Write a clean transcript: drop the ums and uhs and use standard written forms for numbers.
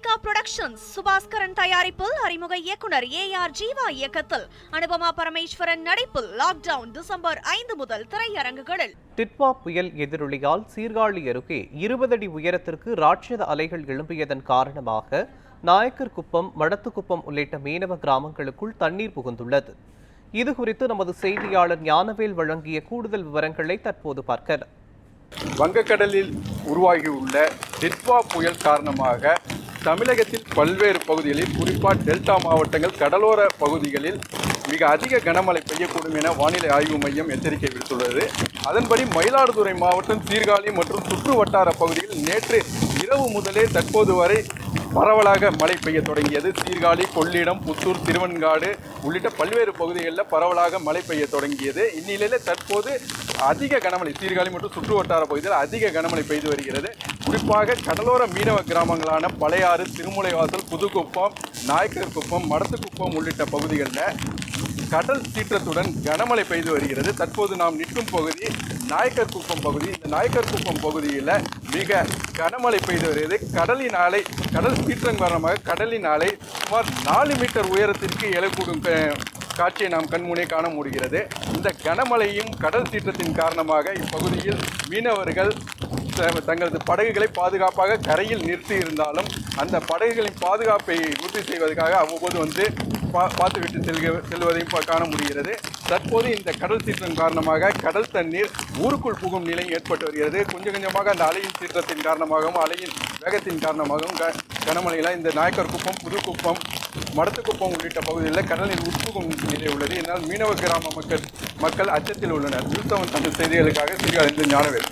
Lyca productions Subaskaran தயாரிப்பில் அறிமுக இயக்குனர் ஏஆர் ஜீவா இயக்கத்தில் அனுபமா பரமேஸ்வரன் நடிப்பில் லாக்டவுன் டிசம்பர் 5 முதல் திரையரங்குகளில். டிட்வா புயல் எதிரொலியால் சீர்காழி அருகே 20 அடி உயரத்திற்கு ராட்சத அலைகள் எழும்பியதன் காரணமாக நாயக்கர் குப்பம், மடத்துக்குப்பம் உள்ளிட்ட மீனவ கிராமங்களுக்குள் தண்ணீர் புகுந்துள்ளது. இதுகுறித்து நமது செய்தியாளர் ஞானவேல் வழங்கிய கூடுதல் விவரங்களை தற்போது பார்க்கலாம். வங்கக்கடலில் உருவாகியுள்ள டிட்வா புயல் காரணமாக தமிழகத்தில் பல்வேறு பகுதிகளில் குறிப்பாக டெல்டா மாவட்டங்கள், கடலோர பகுதிகளில் மிக அதிக கனமழை பெய்யக்கூடும் என வானிலை ஆய்வு மையம் எச்சரிக்கை விடுத்துள்ளது. அதன்படி மயிலாடுதுறை மாவட்டம், சீர்காழி மற்றும் சுற்று வட்டார பகுதிகளில் நேற்று இரவு முதலே தற்போது வரை பரவலாக மழை பெய்ய தொடங்கியது. சீர்காழி, கொள்ளிடம், புத்தூர், திருவெண்காடு உள்ளிட்ட பல்வேறு பகுதிகளில் பரவலாக மழை பெய்ய தொடங்கியது. இந்நிலையில் தற்போது அதிக கனமழை சீர்காழி மற்றும் சுற்று வட்டார பகுதியில் அதிக கனமழை பெய்து வருகிறது. குறிப்பாக கடலோர மீனவ கிராமங்களான பழையாறு, திருமுலைவாசல், புதுக்குப்பம், நாயக்கர் குப்பம், மடத்துக்குப்பம் உள்ளிட்ட பகுதிகளில் கடல் சீற்றத்துடன் கனமழை பெய்து வருகிறது. தற்போது நாம் நிற்கும் பகுதி நாயக்கர் குப்பம் பகுதி. இந்த நாயக்கர் குப்பம் பகுதியில் மிக கனமழை பெய்து வருகிறது. கடல் சீற்றம் காரணமாக கடலின் அலை சுமார் 4 மீட்டர் உயரத்திற்கு எழக்கூடும் காட்சியை நாம் கண்முனே காண முடிகிறது. இந்த கனமழையும் கடல் சீற்றத்தின் காரணமாக இப்பகுதியில் மீனவர்கள் தங்களது படகுகளை பாதுகாப்பாக கரையில் நிறுத்தி இருந்தாலும் அந்த படகுகளின் பாதுகாப்பை உறுதி செய்வதற்காக அவ்வப்போது பார்த்துவிட்டு செல்வதையும் காண முடிகிறது. தற்போது இந்த கடல் சீற்றம் காரணமாக கடல் தண்ணீர் ஊருக்குள் புகும் நிலை ஏற்பட்டு வருகிறது. கொஞ்சம் கொஞ்சமாக அந்த அலையின் சீற்றத்தின் காரணமாகவும் அலையின் வேகத்தின் காரணமாகவும் கனமழையில் இந்த நாயக்கர் குப்பம், புதுக்குப்பம், மடத்துக்குப்பம் உள்ளிட்ட பகுதிகளில் கடலில் உட்புகும் நிலை உள்ளது. இதனால் மீனவ கிராம மக்கள் அச்சத்தில் உள்ளனர். தமிழ் செய்திகளுக்காக சீர்காழியிலிருந்து ஞானவேல்.